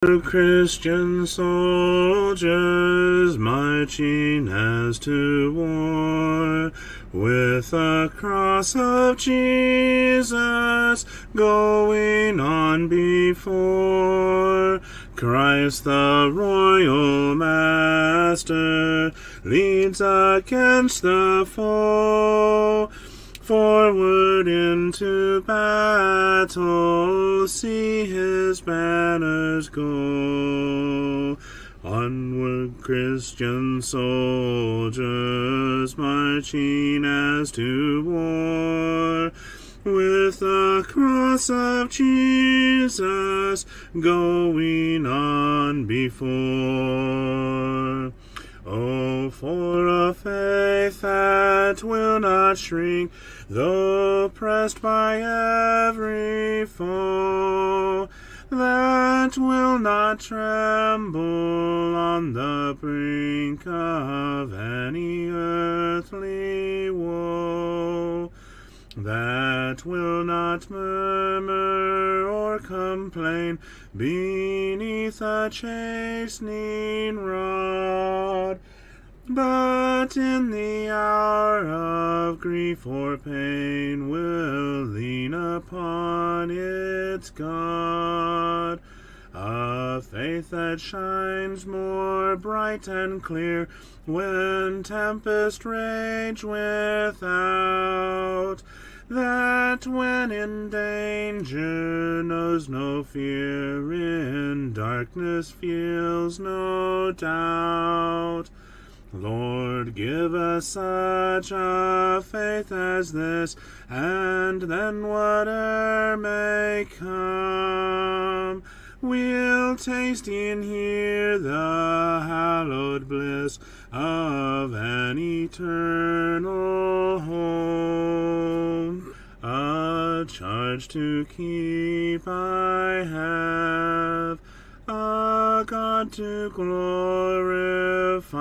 Christian soldiers marching as to war, with the cross of Jesus going on before. Christ the royal master leads against the foe. Forward into battle, see his banners go. Onward, Christian soldiers, marching as to war, with the cross of Jesus going on before. Oh, for a faith that will not shrink, though pressed by every foe, that will not tremble on the brink of any earthly woe, that will not murmur or complain beneath a chastening rod, but in the hour of grief or pain will lean upon its God. A faith that shines more bright and clear when tempests rage without, that when in danger knows no fear, in darkness feels no doubt. Lord, give us such a faith as this, and then whate'er may come, we'll taste and hear the hallowed bliss of an eternal home. A charge to keep I have, a God to glorify,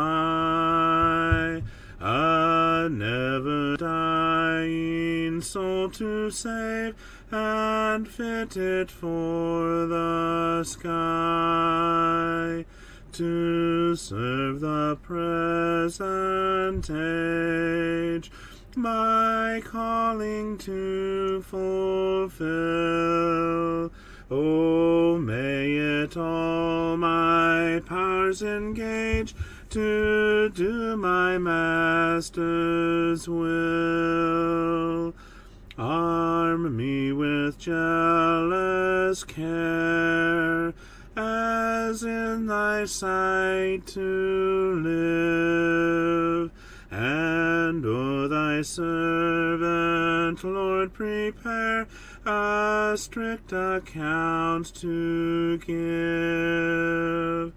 a never-dying soul to save, and fit it for the sky, to serve the present age, my calling to fulfill. Oh, may it all my powers engage to do my Master's will. Arm me with jealous care, as in thy sight to live, and O thy servant, Lord, prepare a strict account to give.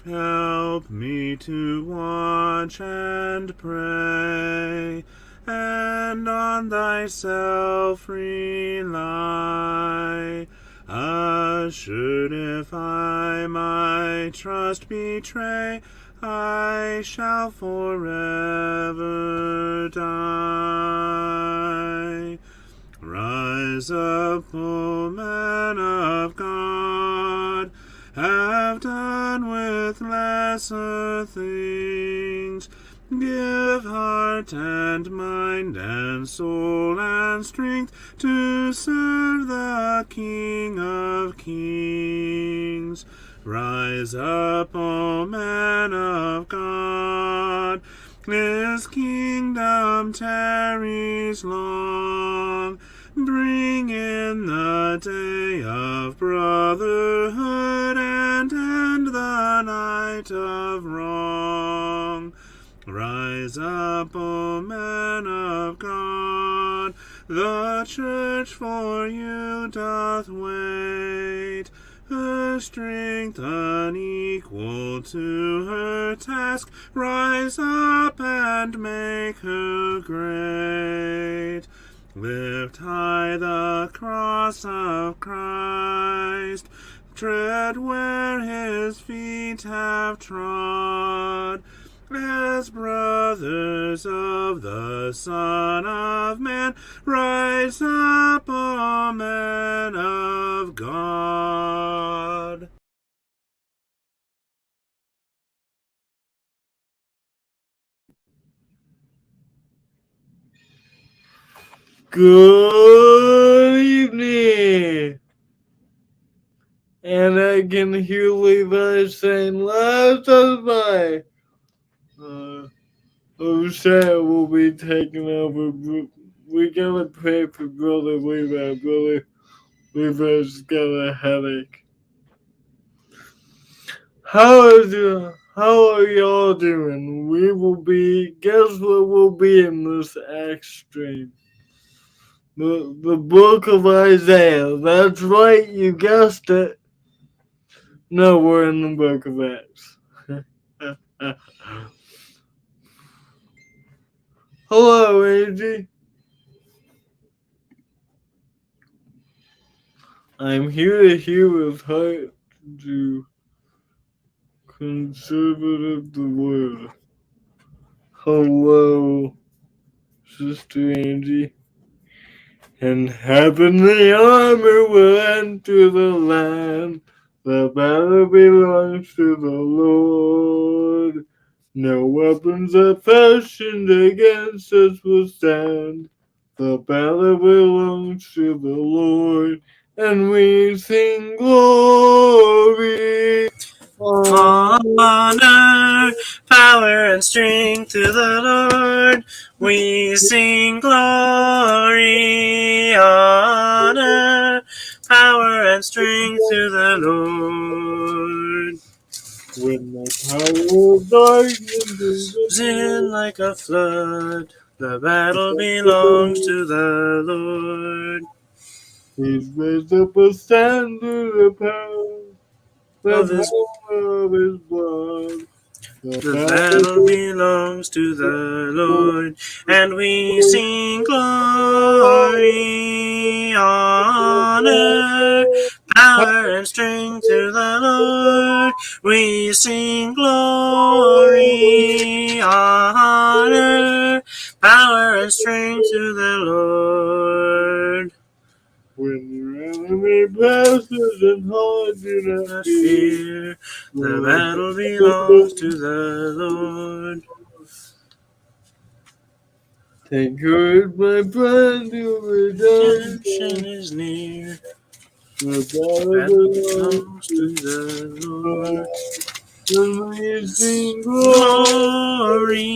Help me to watch and pray, and on thyself rely, assured if I my trust betray, I shall forever die. Rise up, O man of God, have done with lesser things, give heart and mind and soul and strength to serve the King of Kings. Rise up, O man of God, his kingdom tarries long. Bring in the day of brotherhood and end the night of wrong. Rise up, O man of God, the church for you doth wait. Her strength unequal to her task, rise up and make her great. Lift high the cross of Christ, tread where his feet have trod, as brothers of the Son of Man, rise up, O men of God. Good evening. And I can hear Levi saying, last of my O'Shea will be taking over. We gotta pray for Brother Levi. Brother Levi's got a headache. How are y'all doing? Guess what will be in this Acts stream? The book of Isaiah. That's right, you guessed it. No, we're in the book of Acts. Hello, Angie. I'm here to hear with heart to conservative the word. Hello, Sister Angie. And heavenly armor will enter the land. The battle belongs to the Lord. No weapons are fashioned against us will stand. The battle belongs to the Lord, and we sing glory. Honor, power, and strength to the Lord. We sing glory. Honor, power, and strength to the Lord. When the power of darkness is In like a flood, the battle belongs to the Lord. He's raised up a standard of power, the Of his, power of his blood. The the battle battle belongs to the Lord, and we sing glory, honor, power, and strength to the Lord. We sing glory, honor, power, and strength to the Lord. When your enemy passes and hard, do not fear. The battle belongs to the Lord. Take courage, my friend, your Redemption redemption. is near. The The battle battle belongs belongs to to the God. Lord. And we sing Glory,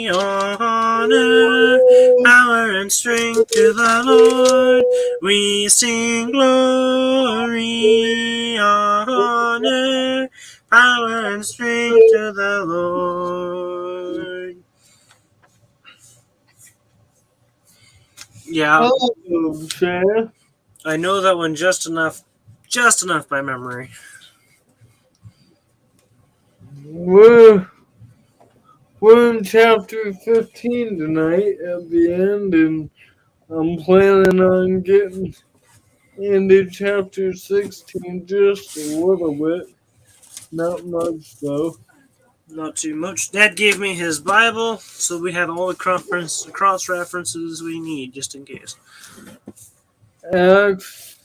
honor, power, and strength to the Lord. We sing glory, honor, power, and strength to the Lord. Yeah, Hello, Sheriff. I know that one just enough by memory. We're, we're in chapter 15 tonight at the end, and I'm planning on getting into chapter 16 just a little bit. Not much, though. Not too much. Dad gave me his Bible, so we have all the cross references we need, just in case. Acts,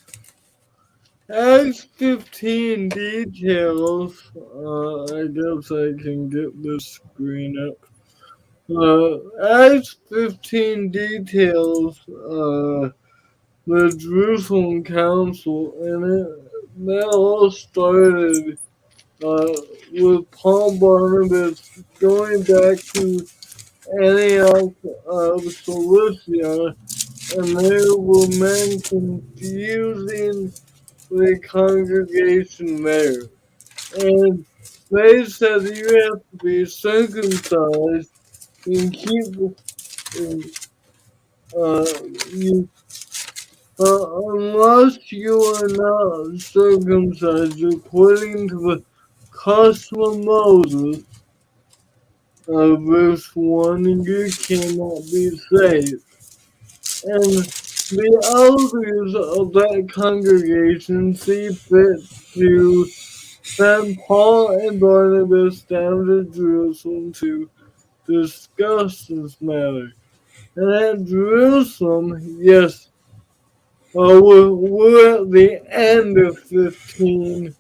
Acts 15 details. I guess I can get this screen up. Acts 15 details the Jerusalem Council, and that all started with Paul Barnabas going back to Antioch of Cilicia, and there were men confusing the congregation there. And they said you have to be circumcised and keep you unless you are not circumcised according to the custom of Moses, verse 1, you cannot be saved. And the elders of that congregation see fit to send Paul and Barnabas down to Jerusalem to discuss this matter. And at Jerusalem, yes, we're at the end of 15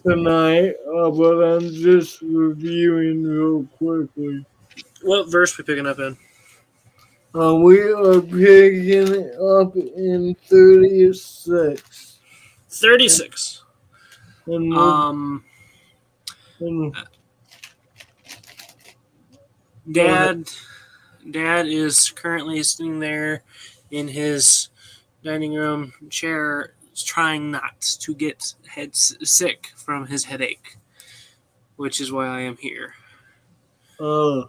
tonight, but I'm just reviewing real quickly. What verse we picking up in? We are picking it up in 36. 36. And, Um, and go ahead. Dad is currently sitting there in his dining room chair, trying not to get sick from his headache, which is why I am here. Uh,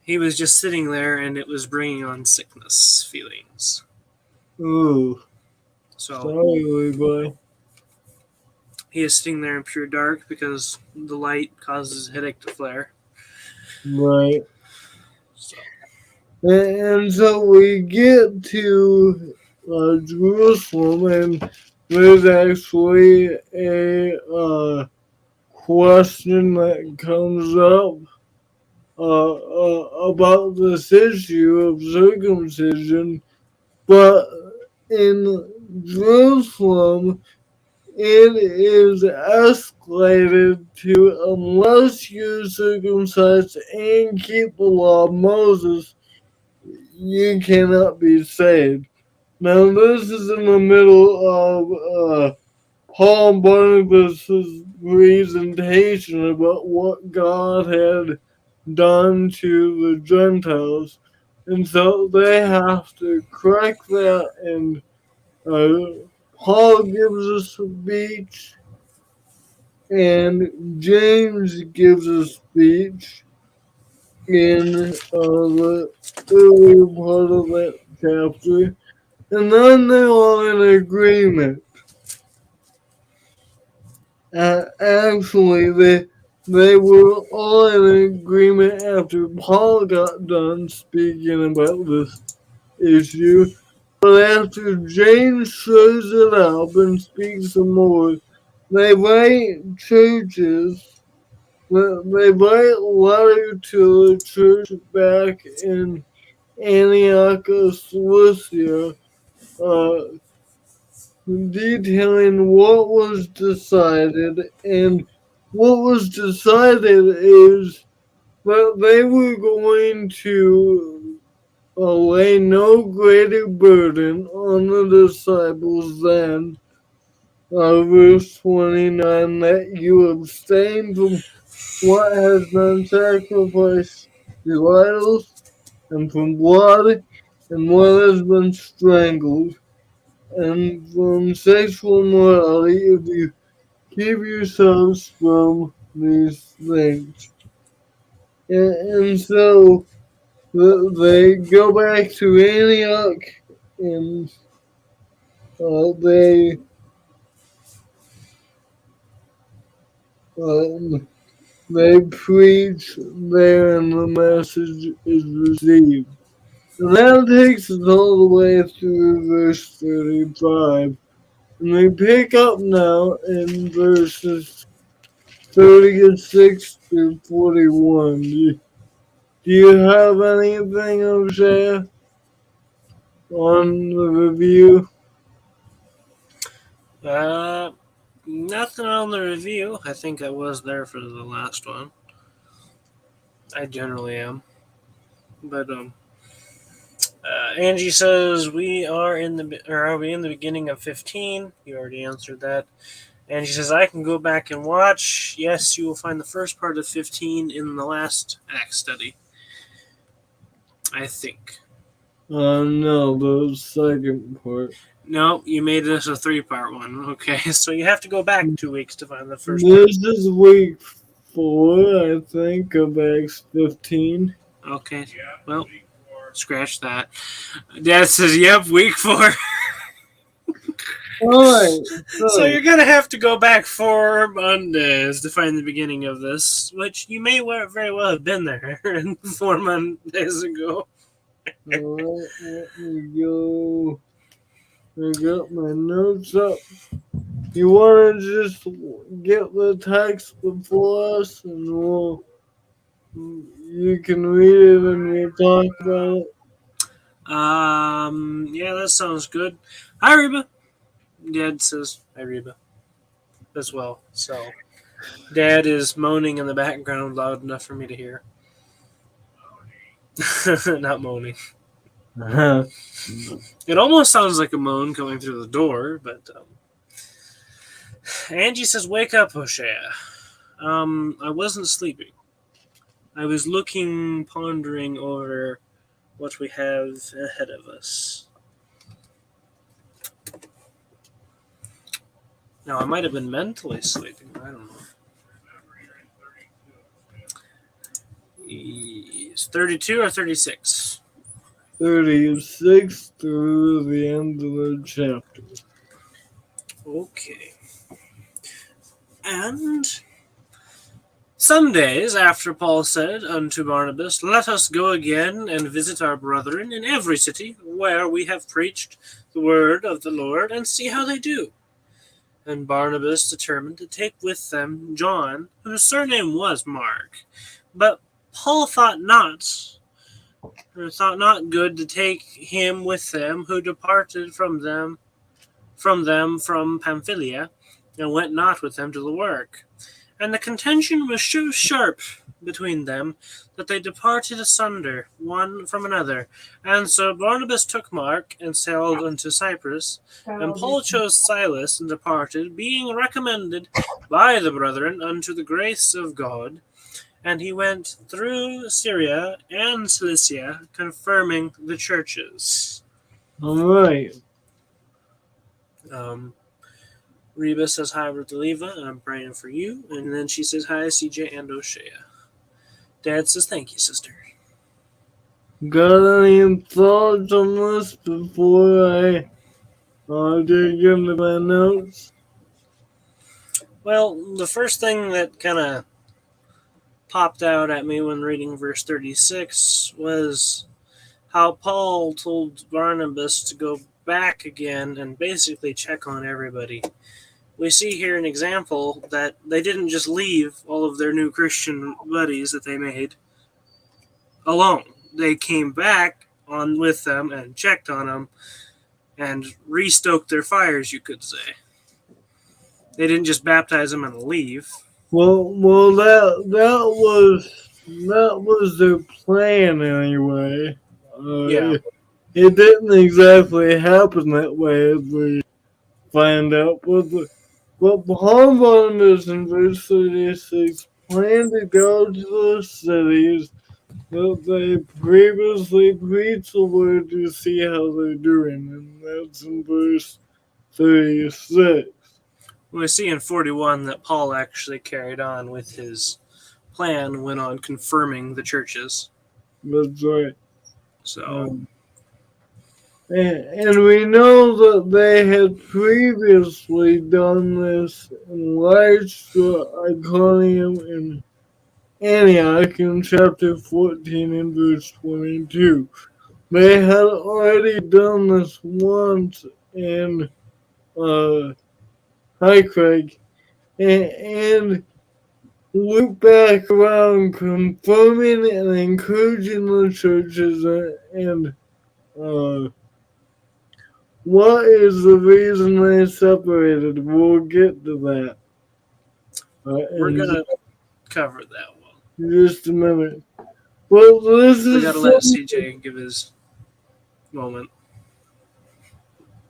He was just sitting there, and it was bringing on sickness feelings. ooh, So sorry, boy. he is sitting there in pure dark because the light causes his headache to flare. Right. So And so we get to Jerusalem, and there's actually a question that comes up about this issue of circumcision. But in Jerusalem, it is escalated to unless you circumcise and keep the law of Moses, you cannot be saved. Now, this is in the middle of Paul and Barnabas' presentation about what God had done to the Gentiles. And so they have to correct that, and Paul gives us a speech, and James gives a speech in the earlier part of that chapter. And then they're all in agreement. Actually, they were all in agreement after Paul got done speaking about this issue. But after James shows it up and speaks some more, they write churches, they write letter to the church back in Antioch, Cilicia, uh, detailing what was decided. And what was decided is that they were going to lay no greater burden on the disciples than verse 29, that you abstain from what has been sacrificed to idols, and from blood, and what has been strangled, and from sexual immorality, if you keep yourselves from these things. And so they go back to Antioch, and they um, they preach there, and the message is received. And that takes us all the way through verse 35. And we pick up now in verses 36 through 41. Do you have anything to share on the review? uh, nothing on the review. I think I was there for the last one. I generally am, but Angie says we are in the or are we in the beginning of 15? You already answered that. Angie says I can go back and watch. Yes, you will find the first part of 15 in the last Act study. I think. No, the second part. No, you made this a three-part one. Okay, so you have to go back 2 weeks to find the first part. This is week 4, I think, of Acts 15. Okay, well, scratch that. Dad says, "Yep, week 4." Alright, So so you're gonna have to go back 4 Mondays to find the beginning of this, which you may very well have been there 4 Mondays ago. alright, let me go. I got my notes up. You want to just get the text before us, and you can read it and we'll talk about it. Yeah, that sounds good. Hi, Reba. Dad says hi, Reba, as well. So Dad is moaning in the background loud enough for me to hear. Not moaning. It almost sounds like a moan coming through the door, but Angie says, "Wake up, Hosea. I wasn't sleeping. I was looking, pondering over what we have ahead of us." Now, I might have been mentally sleeping. I don't know. He's 32 or 36? 36 through the end of the chapter. Okay. And some days after Paul said unto Barnabas, "Let us go again and visit our brethren in every city where we have preached the word of the Lord, and see how they do." And Barnabas determined to take with them John, whose surname was Mark. But Paul thought not good to take him with them, who departed from Pamphylia, and went not with them to the work. And the contention was so sharp between them that they departed asunder one from another. And so Barnabas took Mark and sailed unto Cyprus, and Paul chose Silas and departed, being recommended by the brethren unto the grace of God. And he went through Syria and Cilicia, confirming the churches. All right. Reba says hi, Rodoliva, I'm praying for you. And then she says hi, CJ and O'Shea. Dad says thank you, sister. Got any thoughts on this before I dig into my notes? Well, the first thing that kind of popped out at me when reading verse 36 was how Paul told Barnabas to go back again and basically check on everybody. We see here an example that they didn't just leave all of their new Christian buddies that they made alone. They came back on with them and checked on them and restoked their fires, you could say. They didn't just baptize them and leave. Well, that was their plan anyway. Yeah. It didn't exactly happen that way, as we find out. But Paul Barnabas in verse 36 planned to go to the cities that they previously preached the word to see how they're doing, and that's in verse 36. We see in 41 that Paul actually carried on with his plan, went on confirming the churches. That's right. So, and we know that they had previously done this in Lystra, Iconium, and Antioch in chapter 14 and verse 22. They had already done this once in High Craig and loop back around confirming and encouraging the churches and what is the reason they separated? We'll get to that. we're going to cover that one. Just a minute. Well, this We is got to let CJ give his moment.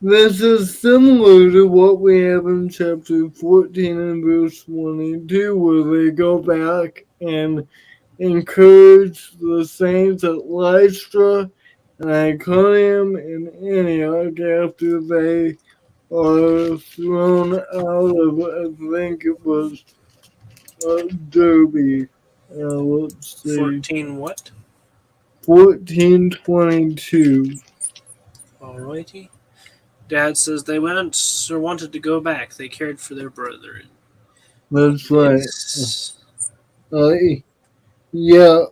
This is similar to what we have in chapter 14 and verse 22, where they go back and encourage the saints at Lystra and Iconium and Antioch after they are thrown out of, I think it was Derby. Let's see. 14 what? 1422. Alrighty. Dad says they went or wanted to go back. They cared for their brethren. That's right. Yes. Yeah,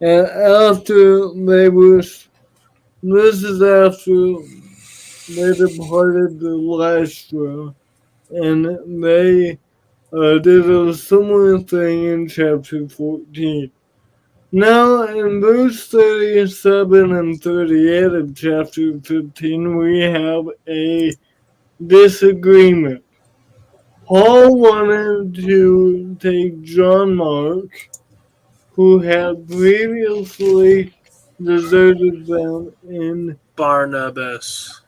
and after they were, this is after they departed the Lystra, and they did a similar thing in chapter 14. Now, in verse 37 and 38 of chapter 15, we have a disagreement. Paul wanted to take John Mark, who had previously deserted them in. Barnabas.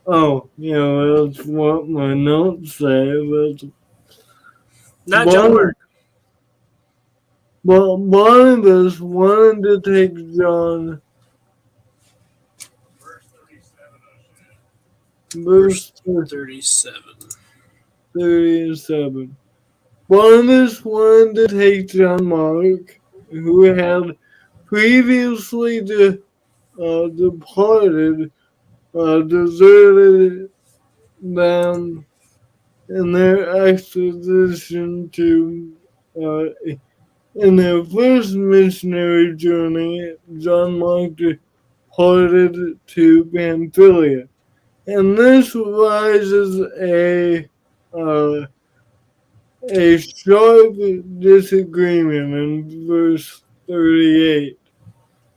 Oh, yeah, that's what my notes say. That's Not John Mark. Barnabas wanted to take John. Verse Verse 37. 37. Barnabas wanted to take John Mark, who had previously departed, deserted them in their expedition to, in their first missionary journey. John Mark departed to Pamphylia. And this rises a sharp disagreement in verse 38.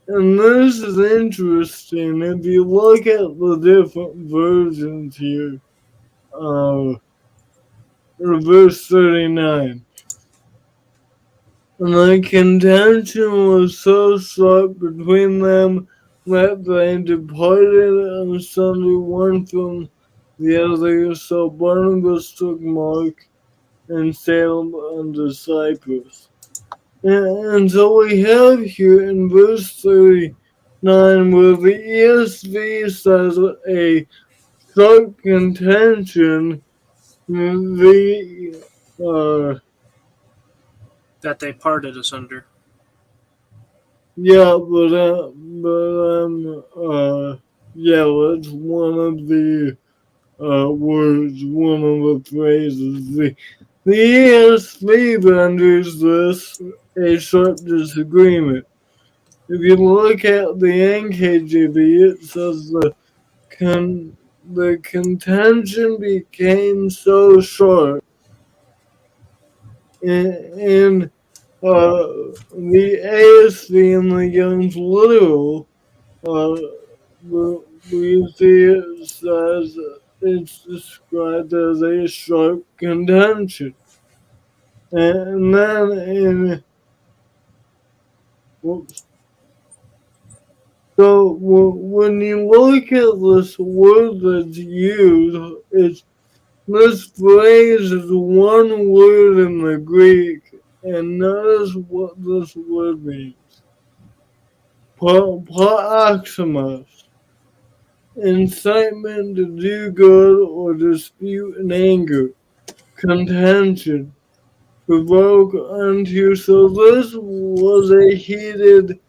And this is interesting if you look at the different versions here. Verse 39. And the contention was so sharp between them that they departed asunder one from the other. So Barnabas took Mark and sailed unto Cyprus. And so we have here in verse 39 where the ESV says a sharp contention, the That they parted asunder. yeah, yeah, that's one of the words, one of the phrases. The ESV renders this a sharp disagreement. If you look at the NKJV, it says the contention became so sharp, and the ASV and the Young's Literal, uh, we see it says it's described as a sharp contention. And then in, whoops. So when you look at this word that's used, this phrase is one word in the Greek, and notice what this word means. Paroxysmos, incitement to do good or dispute in anger, contention, provoke unto. So this was a heated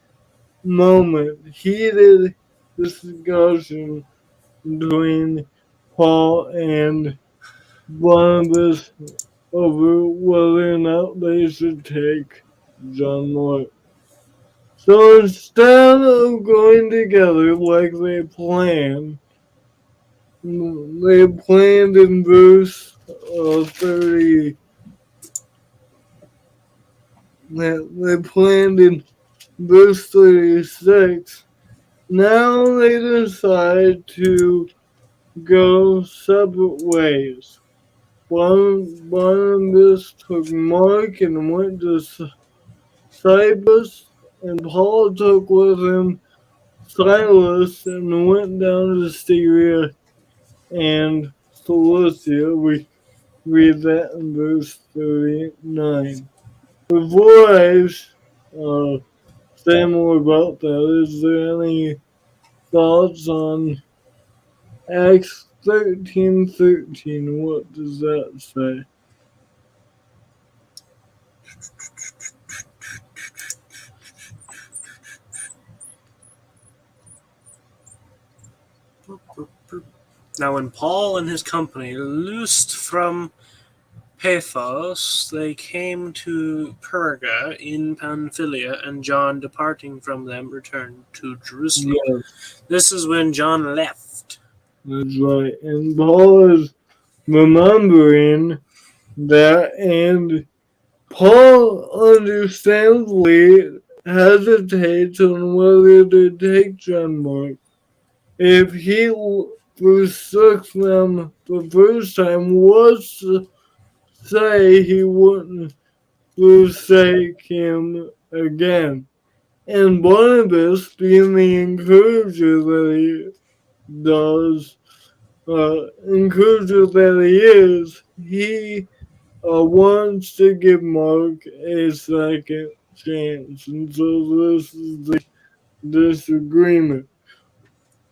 moment, heated discussion between Paul and Barnabas over whether or not they should take John Mark. So instead of going together like they planned in verse 30. They planned in verse 36. Now they decide to go separate ways. Barnabas took Mark and went to Cyprus, and Paul took with him Silas and went down to Syria and Cilicia. We read that in verse 39. Before I say more about that, is there any thoughts on Acts 13:13? What does that say? Now, when Paul and his company loosed from Paphos, they came to Perga in Pamphylia, and John, departing from them, returned to Jerusalem. Yes, This is when John left. that's right. And Paul is remembering that, and Paul understandably hesitates on whether to take John Mark. If he forsook them the first time, what's to say he wouldn't forsake him again. And Barnabas, being the encourager that he does, encourager that he is, he wants to give Mark a second chance. And so this is the disagreement.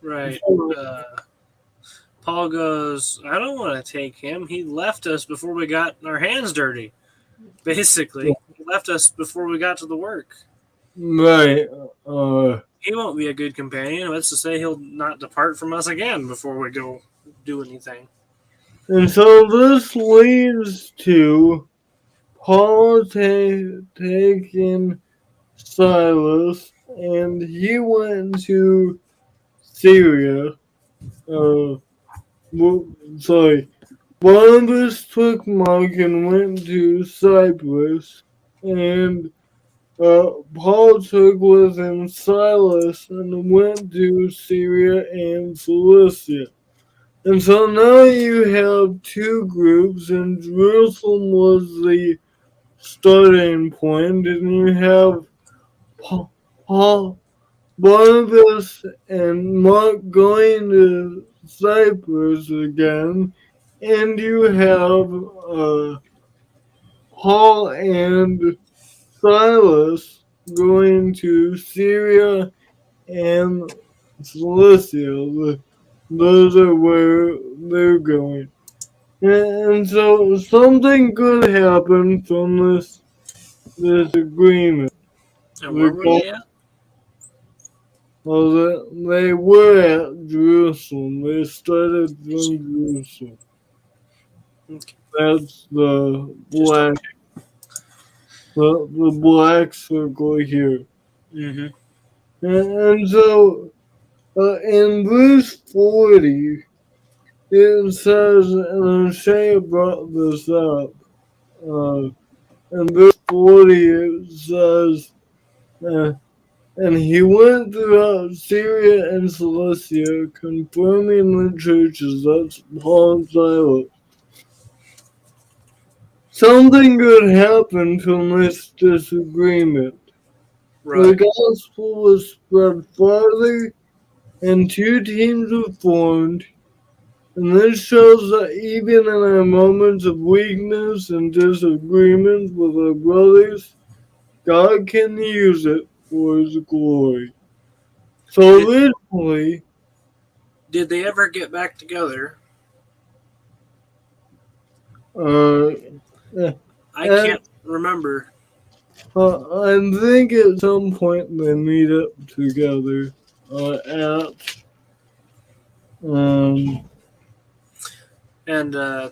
Right. So, Paul goes, I don't want to take him. He left us before we got our hands dirty. Basically, he left us before we got to the work. right. He won't be a good companion. Let's just say he'll not depart from us again before we go do anything. And so this leads to Paul taking Silas, and he went to Syria. Uh, sorry. Barnabas took Mark and went to Cyprus, and Paul took with him Silas and went to Syria and Cilicia. And so now you have two groups, and Jerusalem was the starting point, and you have Paul, Barnabas, and Mark going to Cyprus again, and you have Paul and Silas going to Syria and Cilicia. Those are where they're going. And so something good happened from this agreement. And where were they at? Well, they were at Jerusalem. They started from Jerusalem. Okay. That's the Just black, the black circle here. Mm-hmm. And so in verse 40, it says, and Shea brought this up, uh, in verse 40 it says, uh, and he went throughout Syria and Cilicia, confirming the churches. That's Paul and Silas. Something good happened from this disagreement. The Right. gospel was spread farther, and two teams were formed. And this shows that even in our moments of weakness and disagreement with our brothers, God can use it for His glory. So Did originally, did they ever get back together? uh, I and can't remember. I think at some point they meet up together at um And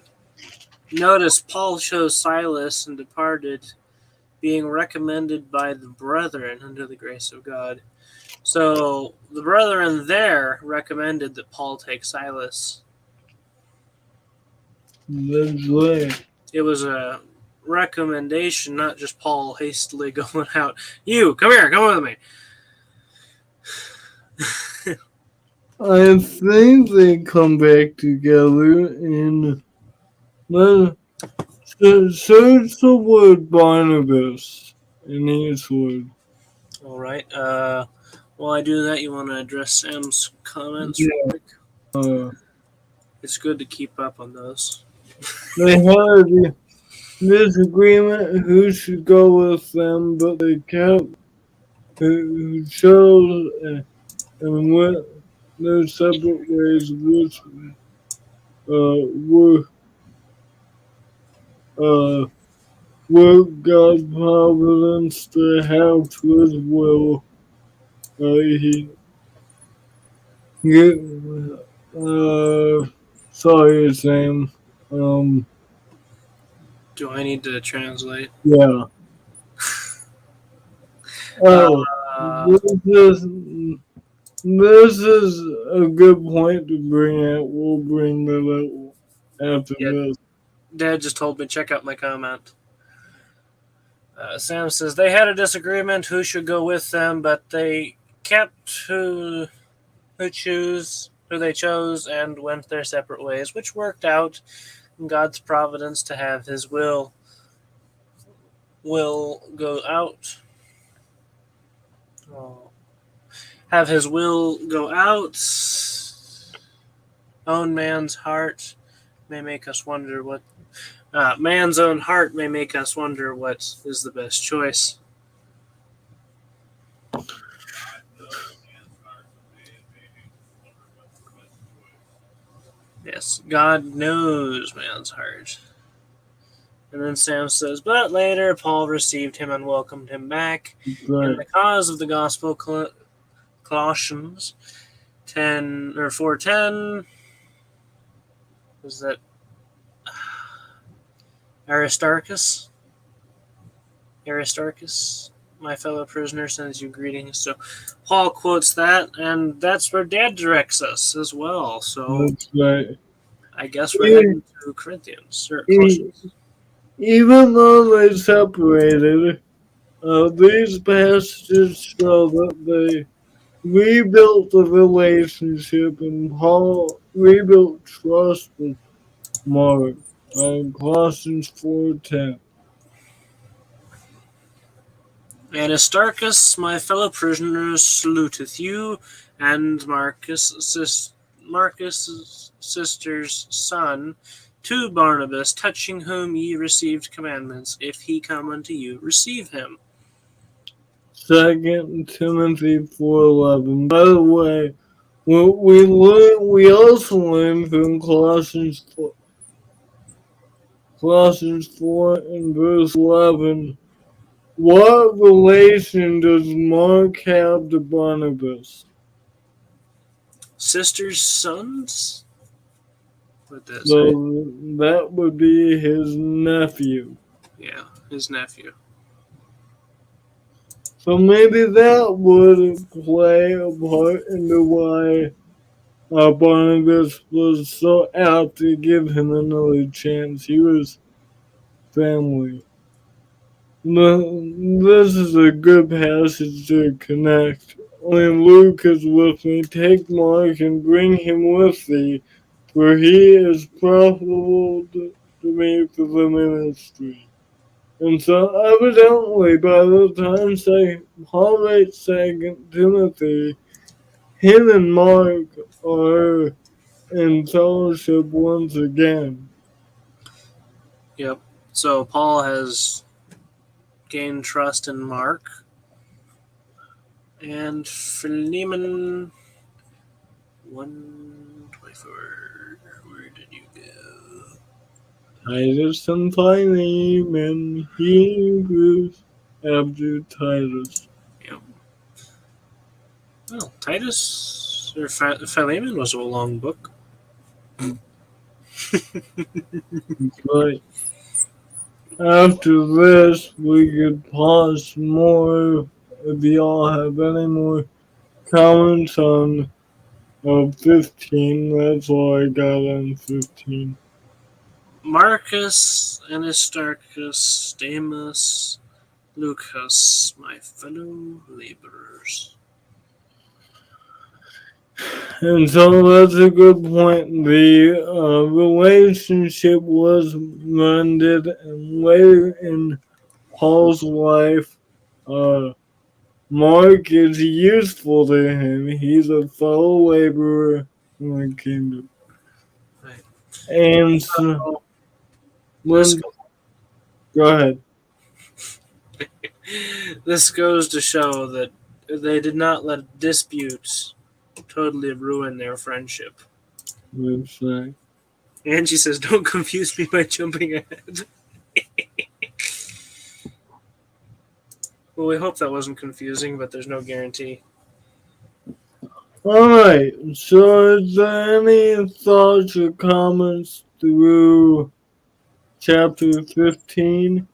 notice Paul chose Silas and departed, being recommended by the brethren under the grace of God. So the brethren there recommended that Paul take Silas. that's right. It was a recommendation, not just Paul hastily going out. You, come here, come with me. I think they come back together in the search the word Barnabas in each word. All right. While I do that, you want to address Sam's comments real Yeah. quick? Uh, It's good to keep up on those. they had this agreement who should go with them, but they kept who chose and went their separate ways, which were work God providence to have to His will. He sorry, Sam. Do I need to translate? Yeah. Oh, Uh, this is a good point to bring out. We'll bring that up after yeah, this. Dad just told me check out my comment. Sam says they had a disagreement who should go with them, but they kept who they chose and went their separate ways, which worked out in God's providence to have His will go out. Oh. Have his will go out. Own man's heart may make us wonder what. Man's own heart may make us wonder what is the best choice. Yes, God knows man's heart. And then Sam says, but later Paul received him and welcomed him back in Right. the cause of the gospel. Colossians 10 or 4:10. Was that Aristarchus? Aristarchus, my fellow prisoner, sends you greetings. So Paul quotes that, and that's where Dad directs us as well. So That's right. I guess we're E- heading to Corinthians or e- Colossians. Even though they separated, these passages show that they rebuilt the relationship and Paul rebuilt trust with Mark. Colossians 4:10. Aristarchus, my fellow prisoner, saluteth you, and Marcus' sister's son, to Barnabas, touching whom ye received commandments. If he come unto you, receive him. 2 Timothy 4:11. By the way, we also learn from Colossians 4 and verse 11. What relation does Mark have to Barnabas? Sister's sons? What did that So say? that would be his nephew. Yeah, his nephew. So maybe that would play a part into why Barnabas was so apt to give him another chance. He was family. This is a good passage to connect. When Luke is with me, take Mark and bring him with thee, for he is profitable to me for the ministry. And so evidently by the time Paul writes 2 Timothy, him and Mark are in fellowship once again. Yep. So Paul has gained trust in Mark. And Philemon 124. Where did you go? Titus and Philemon, Hebrews after Titus. Yep. Well, Titus or Philemon was a long book. But after this, we could pause more if y'all have any more comments on 15. That's all I got on 15. Marcus, Aristarchus, Demas, Lucas, my fellow laborers. And so that's a good point. The relationship was mended, and later in Paul's life, uh, Mark is useful to him. He's a fellow laborer in the kingdom. Right. And so, So this when, go ahead. this goes to show that they did not let disputes totally ruin their friendship. That's right. Angie says, "Don't confuse me by jumping ahead." Well, we hope that wasn't confusing, but there's no guarantee. Alright, so is there any thoughts or comments through chapter 15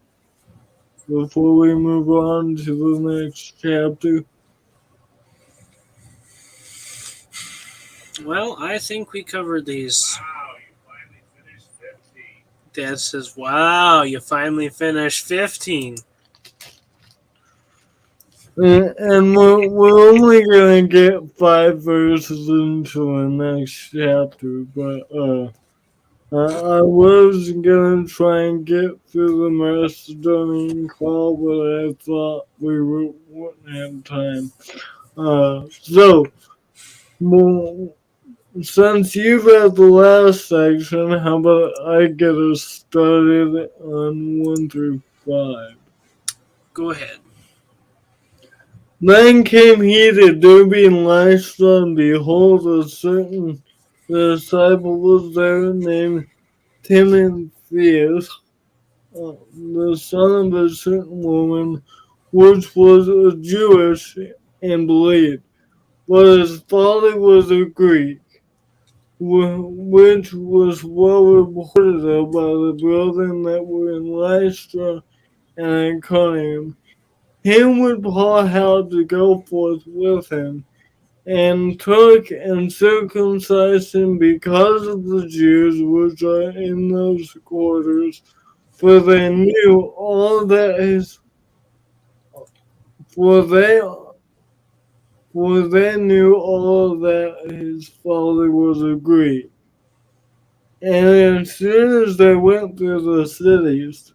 before we move on to the next chapter? Well, I think we covered these. Dad says, "Wow, you finally finished 15." And we're only gonna get 5 verses into the next chapter, but I was gonna try and get through the Macedonian call, but I thought wouldn't have time. So, well, since you've had the last section, how about I get us started on 1 through 5? Go ahead. Then came he to Derbe and Lystra, and behold, a certain disciple was there named Timotheus, the son of a certain woman, which was a Jewish and believed, but his father was a Greek, which was well reported of by the brethren that were in Lystra and Iconium. Him would Paul had to go forth with him, and took and circumcised him because of the Jews which are in those quarters, for they knew all that his for they knew all that his father was a Greek. And as soon as they went through the cities,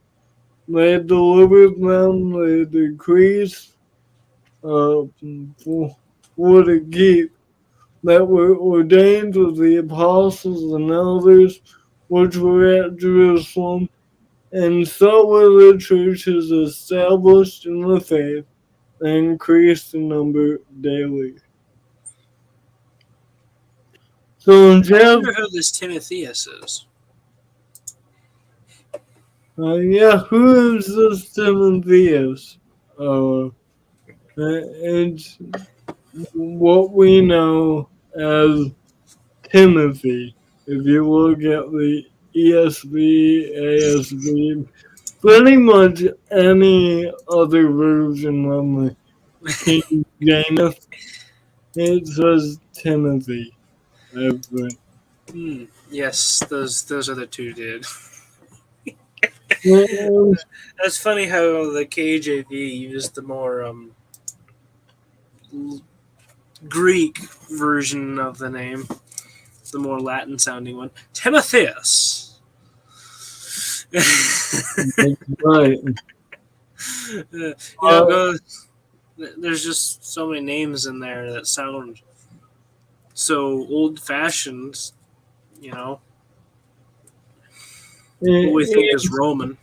they delivered them the decrees for to keep that were ordained of the apostles and elders which were at Jerusalem, and so were the churches established in the faith and increased in number daily. So in I chapter, wonder who this Timotheus is. who is this Timotheus? It's what we know as Timothy. If you look at the ESV, ASV, pretty much any other version of the King James, it says Timothy. I think. Yes, those other two did. Well, That's funny how the KJV used the more Greek version of the name, the more Latin sounding one, Timotheus. that's right. Uh, go. There's just so many names in there that sound so old-fashioned. You know, what we think is it, Roman.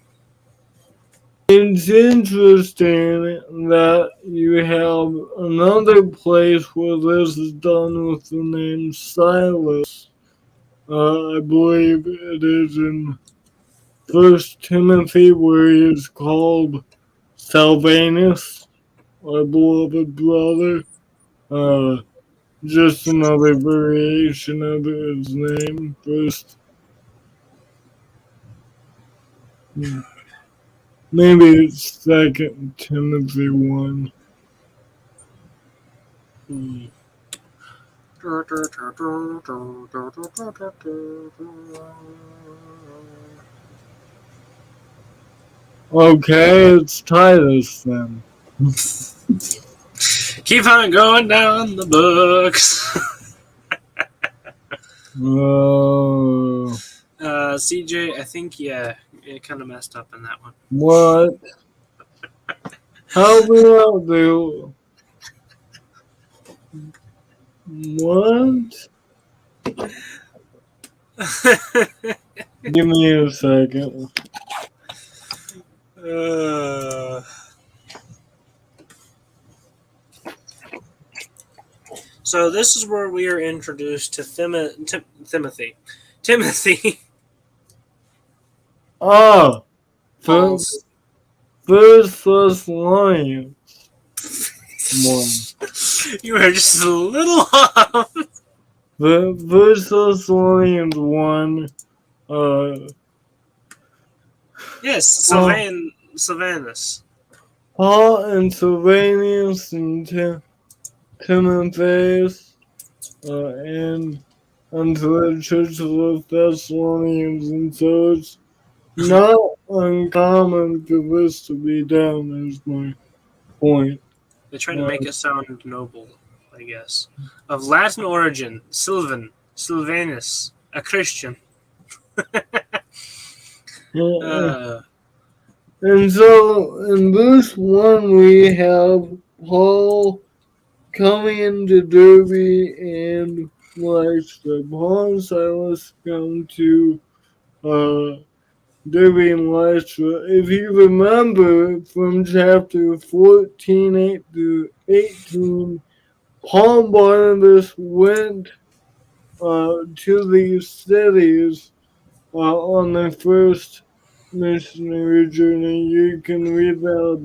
it's interesting that you have another place where this is done with the name Silas. I believe it is in First Timothy where he is called Salvanus, our beloved brother. Uh, just another variation of his name. First, maybe it's Second Timothy 1. Hmm. Okay, it's Titus then. Keep on going down the books. Oh, CJ, I think it kind of messed up in that one. what? Help me out, dude. What? Give me a second. uh, so this is where we are introduced to Timothy. Timothy. Ah, Paul's. First Thessalonians 1. You are just a little off. First Thessalonians 1. Yes, Paul, Sylvanus. Paul and Sylvanus and Timotheus, and unto the church of the Thessalonians, and so it's not uncommon for this to be done, is my point. They try to Uh, make it sound noble, I guess. Of Latin origin, Sylvanus, a Christian. Uh, And so in verse 1, we have Paul coming into Derby and Lystra. Paul and Silas come to Derby and Lystra. If you remember from chapter 14, 8 through 18, Paul and Barnabas went to these cities on their first missionary journey. You can read about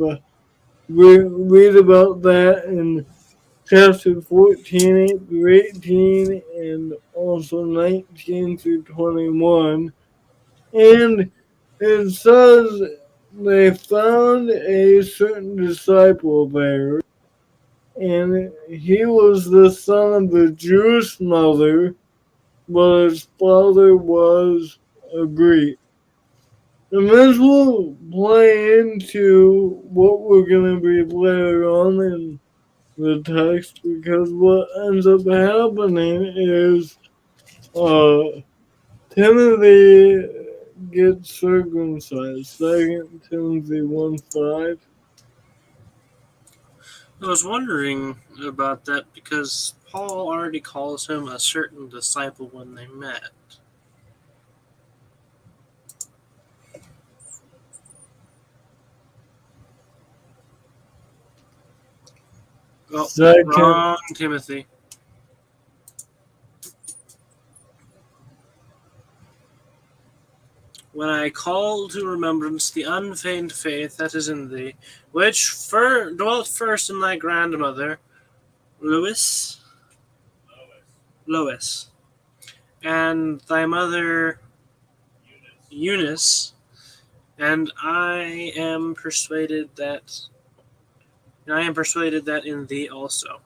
that in chapter 14, 8 through 18, and also 19 through 21. And it says they found a certain disciple there, and he was the son of a Jewish mother, but his father was a Greek. And this will play into what we're going to read later on in the text, because what ends up happening is Timothy gets circumcised. 2 Timothy 1:5. I was wondering about that because Paul already calls him a certain disciple when they met. Oh, Second, wrong, Timothy. When I call to remembrance the unfeigned faith that is in thee, which dwelt first in thy grandmother, Lois, and thy mother Eunice, and I am persuaded that in thee also.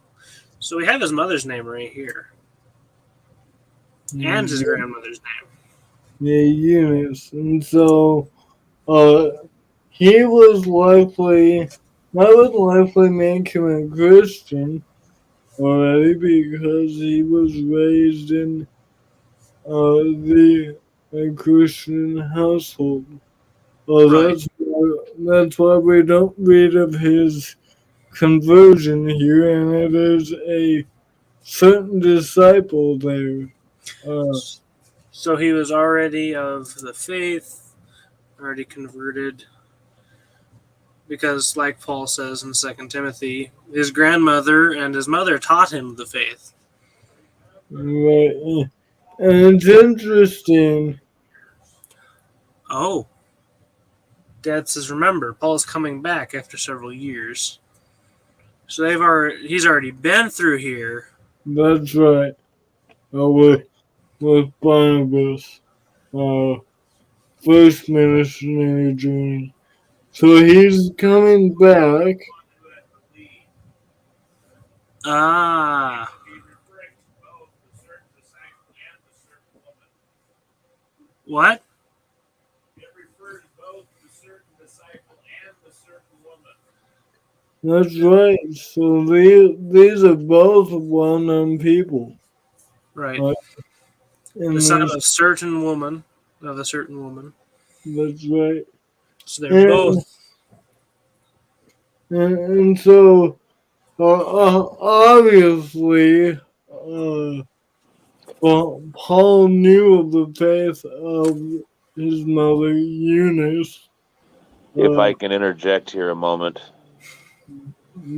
So we have his mother's name right here, and his grandmother's name. yeah, Eunice. And so, uh, he was likely, that would likely make him a Christian already because he was raised in the a Christian household. Well, Right. that's why we don't read of his conversion here, and it is a certain disciple there. Uh, So he was already of the faith, already converted, because, like Paul says in 2 Timothy, his grandmother and his mother taught him the faith. right. And it's interesting. Oh, Dad says, remember, Paul's coming back after several years. So he's already been through here. That's right. With Barnabas, uh, first missionary journey. So he's coming back. Ah, what? That's right. So these are both well-known people. Right. Right? The And son of this, a certain woman, of a certain woman. that's right. So they're And, both. and so obviously, Paul knew of the faith of his mother Eunice. If Uh, I can interject here a moment,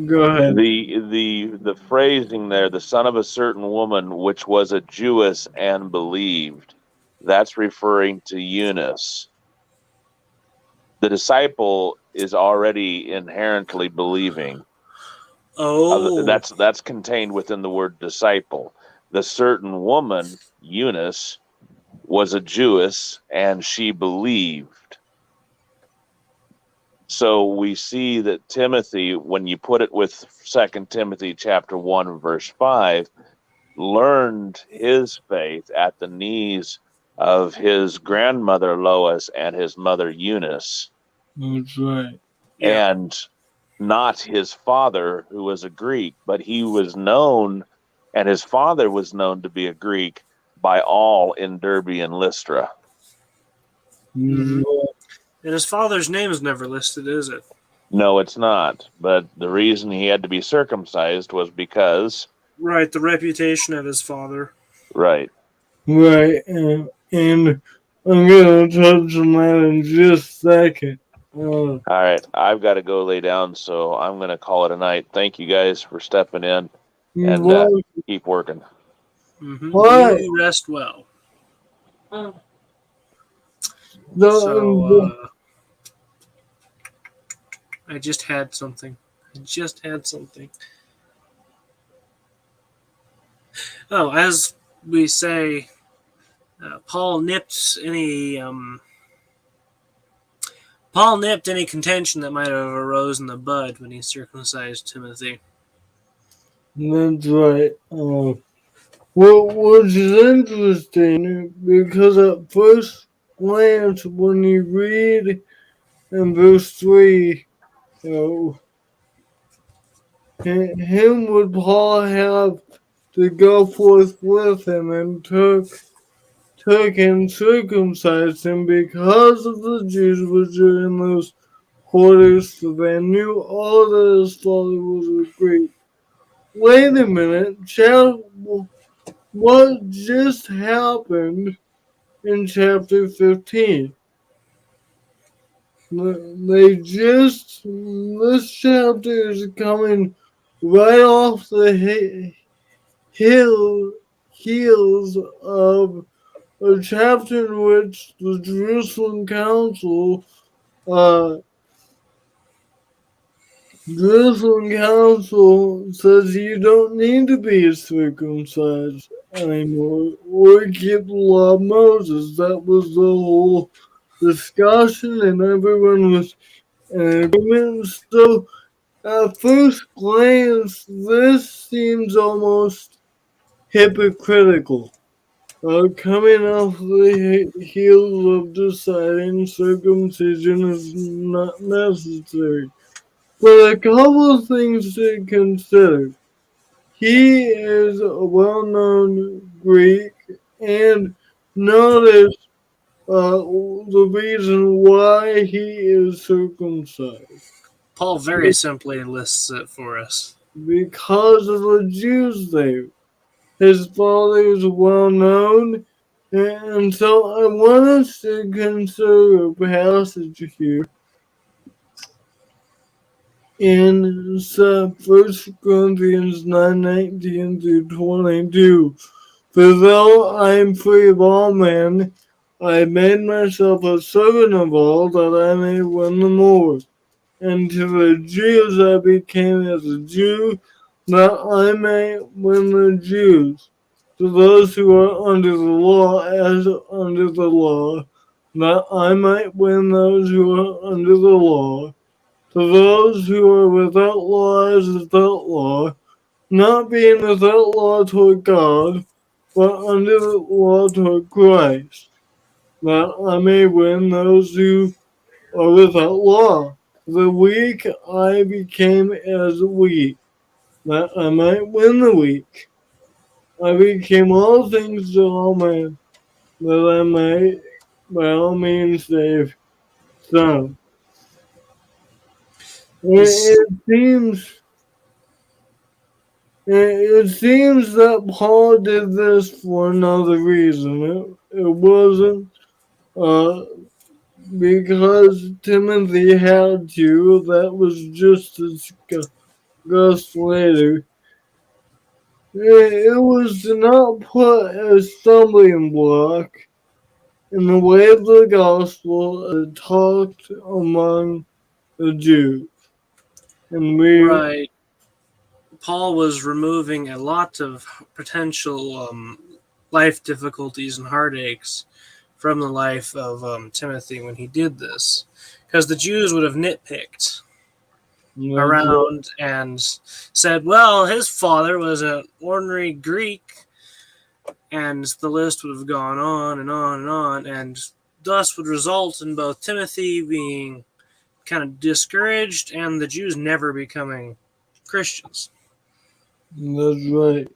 Go ahead. the phrasing there, the son of a certain woman, which was a Jewess and believed, that's referring to Eunice. The disciple is already inherently believing. Oh, That's contained within the word disciple. The certain woman, Eunice, was a Jewess and she believed. So we see that Timothy, when you put it with 2 Timothy chapter 1, verse 5, learned his faith at the knees of his grandmother Lois and his mother Eunice, That's right. yeah. and not his father, who was a Greek, but he was known, and his father was known to be a Greek by all in Derbe and Lystra. Mhm. Right. And his father's name is never listed, is it? No, it's not. But the reason he had to be circumcised was because, Right, the reputation of his father. right. Right, and I'm gonna touch on that in just a second. All right, I've got to go lay down, so I'm going to call it a night. Thank you guys for stepping in, and Well, keep working. what? You rest well. So, The, I just had something. Oh, as we say, Paul nipped any contention that might have arose in the bud when he circumcised Timothy. that's right. Which is interesting because at first glance, when you read in verse 3, you know, him would Paul have to go forth with him and took and circumcised him because of the Jews which are in those quarters, so they knew all that his father was a Greek. Wait a minute, what just happened in chapter 15? This chapter is coming right off the heels of a chapter in which the uh, Jerusalem Council says you don't need to be circumcised anymore or keep the law of Moses. That was the whole discussion, and everyone was in agreement. So, at first glance, this seems almost hypocritical. Coming off the heels of deciding circumcision is not necessary. But a couple of things to consider. He is a well-known Greek, and notice the reason why he is circumcised. Paul very simply lists it for us. Because of the Jews there. His father is well known, and so I want us to consider a passage here in 1 Corinthians 9:19 through 22. For though I am free of all men, I made myself a servant of all that I may win the more. And to the Jews I became as a Jew, that I may win the Jews. To those who are under the law, as under the law, that I might win those who are under the law. To those who are without law, as without law, not being without law toward God, but under the law toward Christ, that I may win those who are without law. The weak I became as weak, that I might win the weak. I became all things to all men, that I might by all means save some. He's It seems that Paul did this for another reason. It wasn't uh, because Timothy had to. That was just discussed later. It was to not put a stumbling block in the way of the gospel talked among the Jews. And we, right. Paul was removing a lot of potential life difficulties and heartaches from the life of Timothy when he did this, because the Jews would have nitpicked that's what, around and said, "Well, his father was an ordinary Greek," and the list would have gone on and on and on, and thus would result in both Timothy being kind of discouraged and the Jews never becoming Christians. that's right.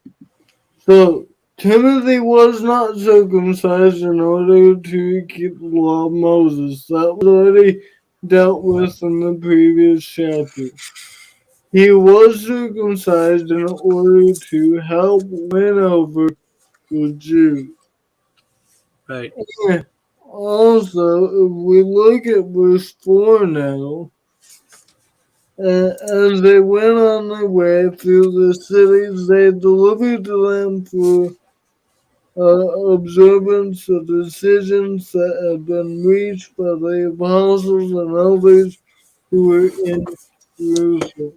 So Timothy was not circumcised in order to keep the law of Moses. That was already dealt with in the previous chapter. He was circumcised in order to help win over the Jews. Right. Also, if we look at verse 4 now, as they went on their way through the cities, they delivered to them for observance of decisions that had been reached by the apostles and elders who were in Jerusalem.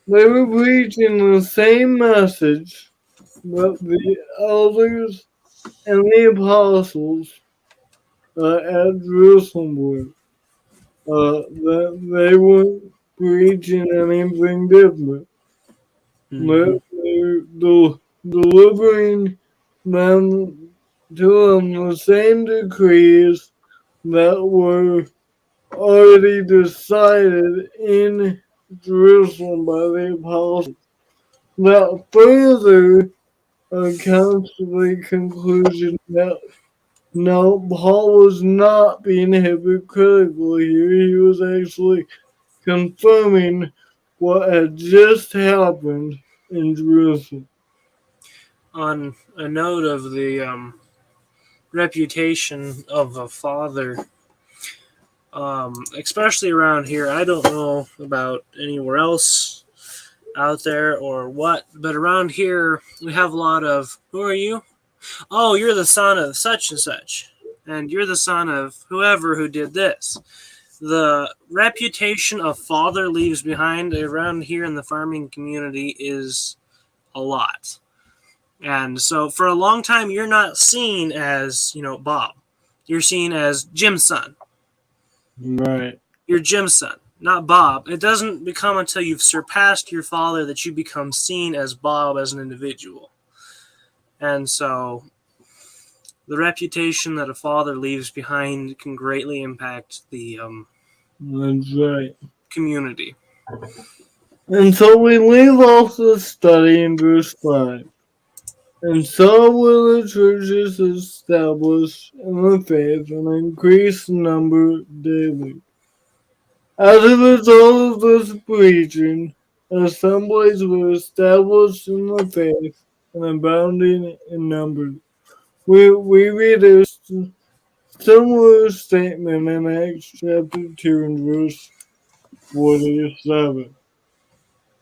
They were preaching the same message that the elders and the apostles at Jerusalem were. That they weren't preaching anything different. Mm-hmm. They're delivering them to them the same decrees that were already decided in Jerusalem by the apostles. That further comes to the conclusion that no, Paul was not being hypocritical here. He was actually confirming what had just happened in Jerusalem. On a note of the reputation of a father, especially around here, I don't know about anywhere else out there or what, but around here we have a lot of, who are you? Oh, you're the son of such and such, and you're the son of whoever who did this. The reputation of father leaves behind around here in the farming community is a lot. And so for a long time, you're not seen as, Bob. You're seen as Jim's son. Right. You're Jim's son, not Bob. It doesn't become until you've surpassed your father that you become seen as Bob as an individual. And so the reputation that a father leaves behind can greatly impact the That's right. community. And so we leave off the study in verse 5. And so were the churches established in the faith and increased in number daily. As a result of this preaching, assemblies were established in the faith and abounding in number. We read a similar statement in Acts chapter 2 and verse 47.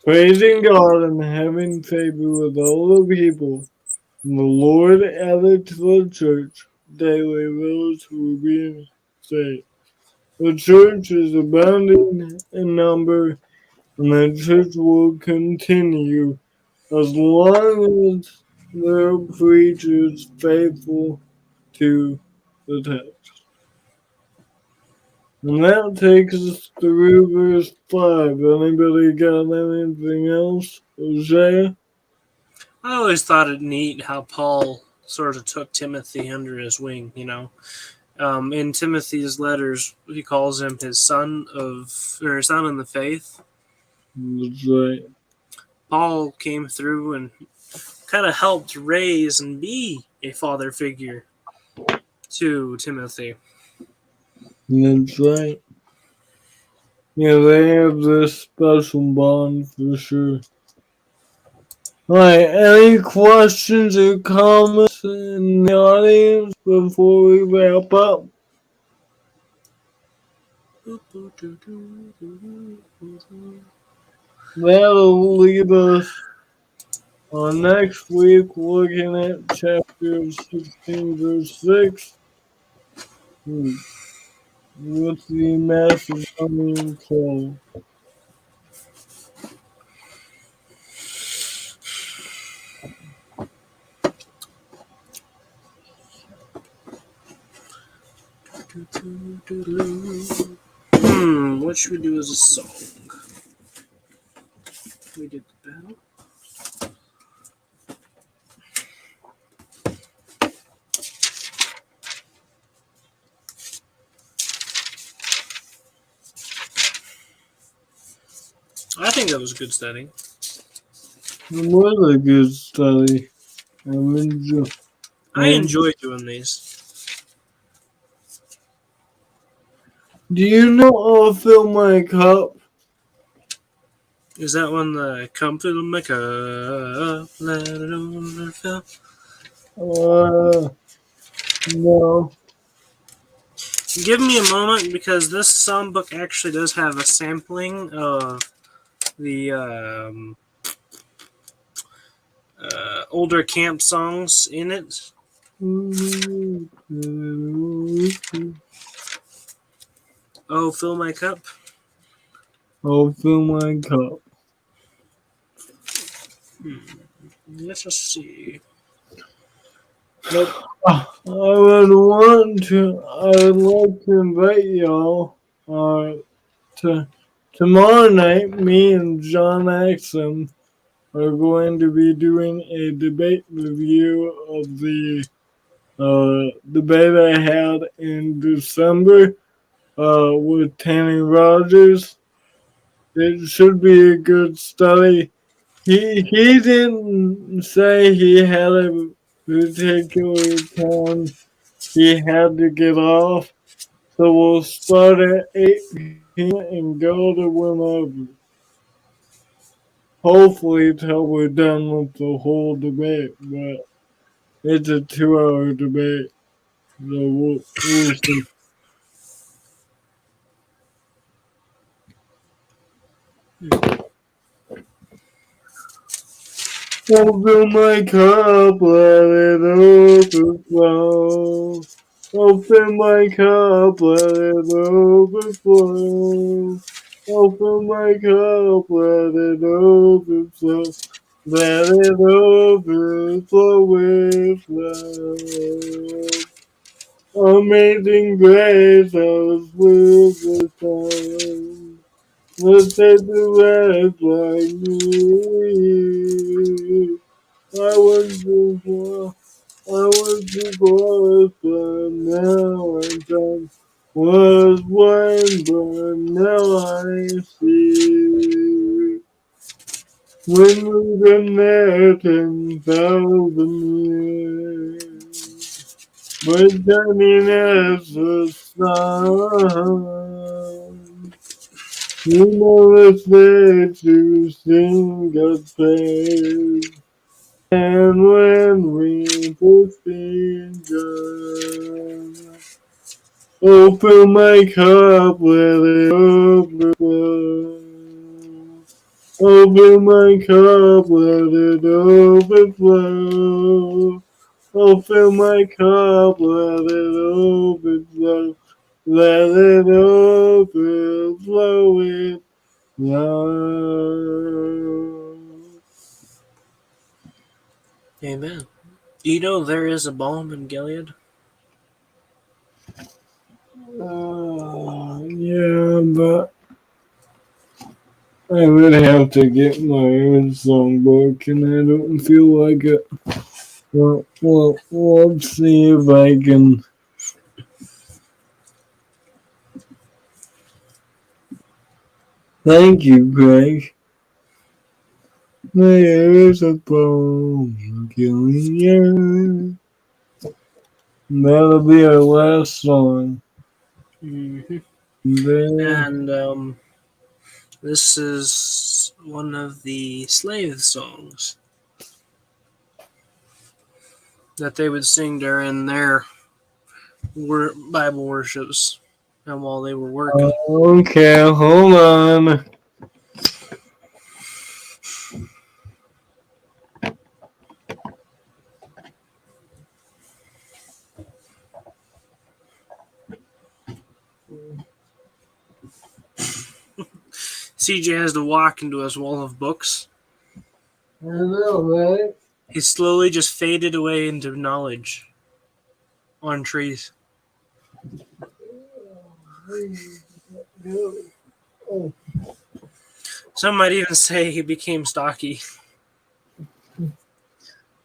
Praising God and having favor with all the people, and the Lord added to the church daily those who were being saved. The church is abounding in number, and the church will continue as long as their preachers faithful to the text. And that takes us through verse 5. Anybody got anything else? Hosea? I always thought it neat how Paul sort of took Timothy under his wing, in Timothy's letters, he calls him his son son in the faith. That's right. Paul came through and kind of helped raise and be a father figure to Timothy. That's right. Yeah, they have this special bond for sure. Alright, any questions or comments in the audience before we wrap up? That'll leave us on next week looking at chapter 16, verse 6 with the Macedonian call. What should we do as a song? We did the battle. I think that was a good study. It was a good study. I enjoy doing these. Do you know I'll fill my cup? Is that one the come fill my cup, let it overfill? No. Give me a moment because this songbook actually does have a sampling of the older camp songs in it. Oh, fill my cup. I'll fill my cup. Let's just see. I would like to invite y'all to tomorrow night. Me and John Axum are going to be doing a debate review of the debate I had in December with Tammy Rogers. It should be a good study. He didn't say he had a particular time he had to get off, so we'll start at 8 p.m. and go to whenever. Hopefully till we're done with the whole debate, but it's a 2 hour debate, so we'll see. Open my cup, let it overflow. Open my cup, let it overflow. Open my cup, let it overflow. Let it overflow with love. Amazing grace, I was with the sun. Let's take the rest like me. I was before, but now I'm done. Was blind, but now I see. When we've been there 10,000 years, we're shining as the sun. You know it's there to sing God's praise. And when we both begun, open my cup, let it overflow. Open my cup, let it overflow. Open my cup, let it overflow. Let it overflow with love. Amen. You know there is a balm in Gilead? Yeah, but I would have to get my own songbook, and I don't feel like it. Well, let's see if I can. Thank you, Craig. There is a poem killing you. That'll be our last song. Mm-hmm. There. And this is one of the slave songs that they would sing during their Bible worships and while they were working. Okay, hold on. CJ has to walk into his wall of books. I know, right? He slowly just faded away into knowledge on trees. Oh, Some might even say he became stocky.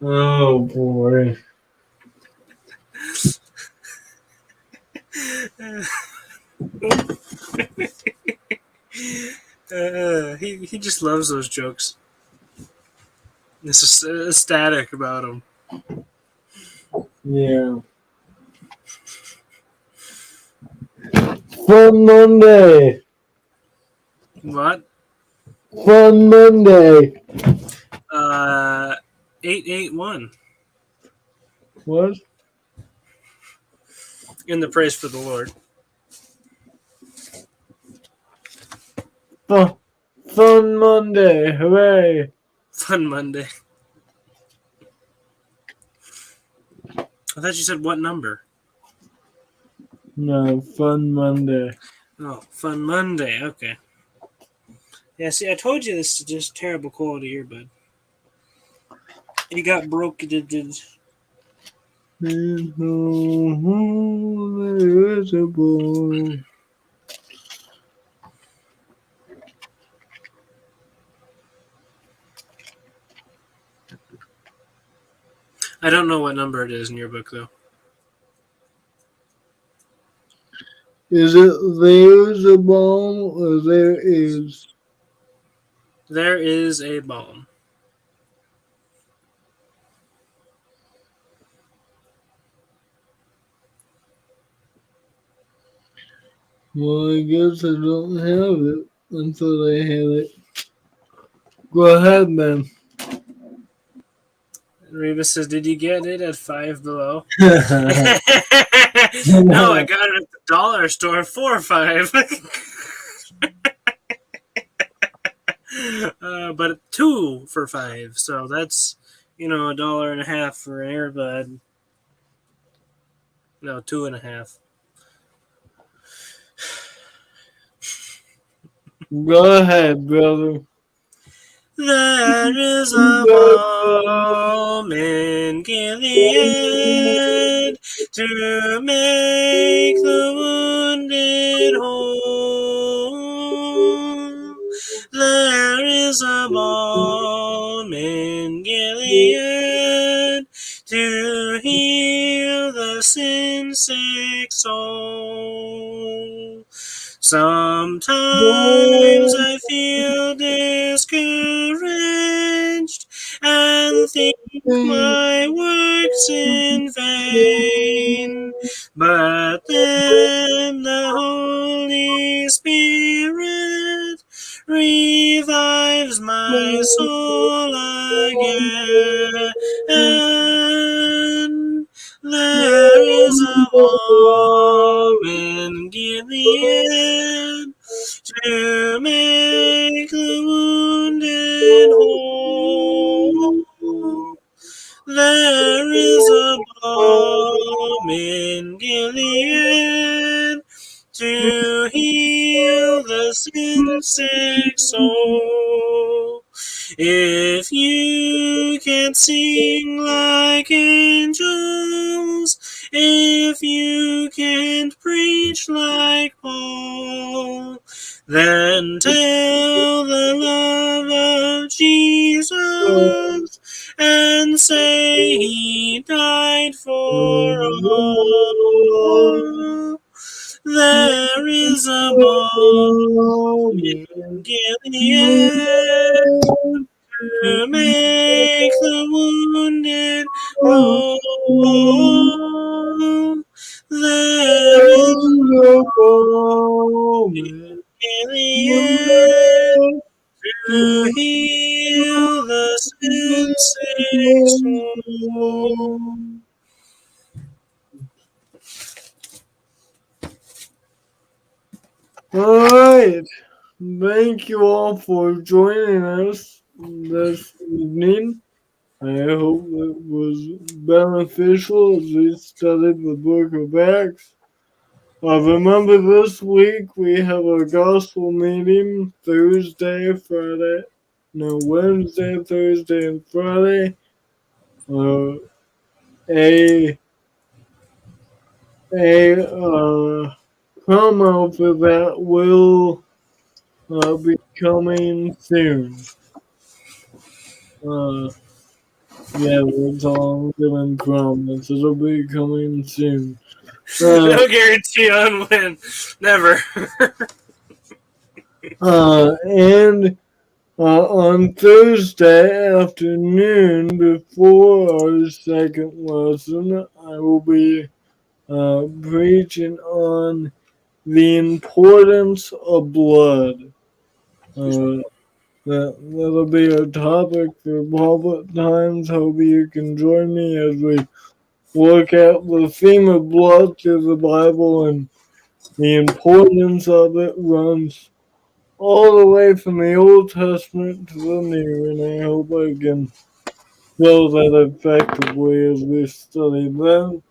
oh boy. He just loves those jokes. It's just ecstatic about him. Yeah. Fun Monday. What? Fun Monday. 881 What? in the praise for the Lord. Fun Monday. Hooray. Fun Monday. I thought you said what number? No, Fun Monday. Oh, Fun Monday. Okay. Yeah, see, I told you this is just terrible quality earbud. It got broke. It did. Invisible. I don't know what number it is in your book, though. Is it there's a bomb or there is? There is a bomb. Well, I guess I don't have it until I have it. Go ahead, man. Reba says, "Did you get it at Five Below?" Yeah, No, I got it at the dollar store for $5. But two for $5, so that's $1.50 for an earbud. No, 2.50. go ahead, brother. There is a balm in Gilead to make the wounded whole. There is a balm in Gilead to heal the sin-sick soul. Sometimes I feel discouraged and think my work's in vain, but then the Holy Spirit revives my soul again. There is a balm in Gilead to make the wounded whole. There is a balm in Gilead to heal the sin-sick soul. If you can't sing like angels, if you can't preach like Paul, then tell the love of Jesus and say he died for all. There is a balm in Gilead to make the wounded whole. There is a balm in Gilead to heal the sin-sick soul. All right. Thank you all for joining us this evening. I hope it was beneficial as we studied the book of Acts. Remember this week we have our gospel meeting Wednesday, Thursday, and Friday. A promo for that will be coming soon. Yeah, that's all I'm giving promise. It'll be coming soon. No guarantee on when. Never. And On Thursday afternoon, before our second lesson, I will be preaching on the importance of blood. That'll be a topic for public times. Hope you can join me as we look at the theme of blood through the Bible, and the importance of it runs all the way from the Old Testament to the New, and I hope I can show that effectively as we study them.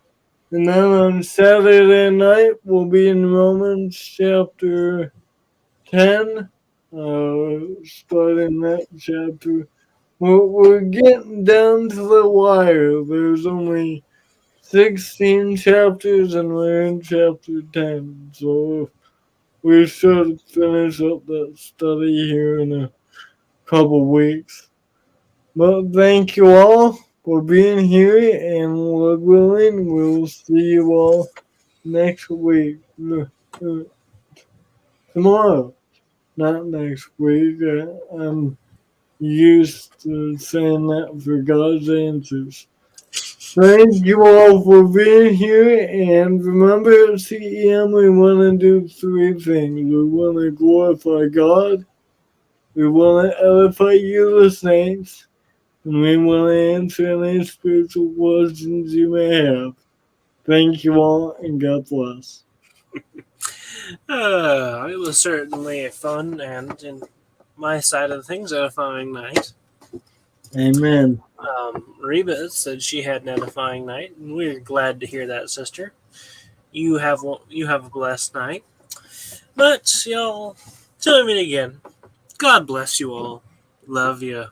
And then on Saturday night, we'll be in Romans chapter 10, starting that chapter. We're getting down to the wire. There's only 16 chapters, and we're in chapter 10. So we should finish up that study here in a couple weeks. But thank you all for being here, and Lord willing, we'll see you all next week. Tomorrow, not next week. I'm used to saying that for God's answers. Thank you all for being here, and remember at CEM we want to do three things. We want to glorify God, we want to edify you, the saints, and we want to answer any spiritual questions you may have. Thank you all, and God bless. It was certainly a fun and, in my side of things, edifying night. Amen. Reba said she had an edifying night, and we're glad to hear that, sister. You have a blessed night. But y'all, till we meet again, God bless you all. Love you.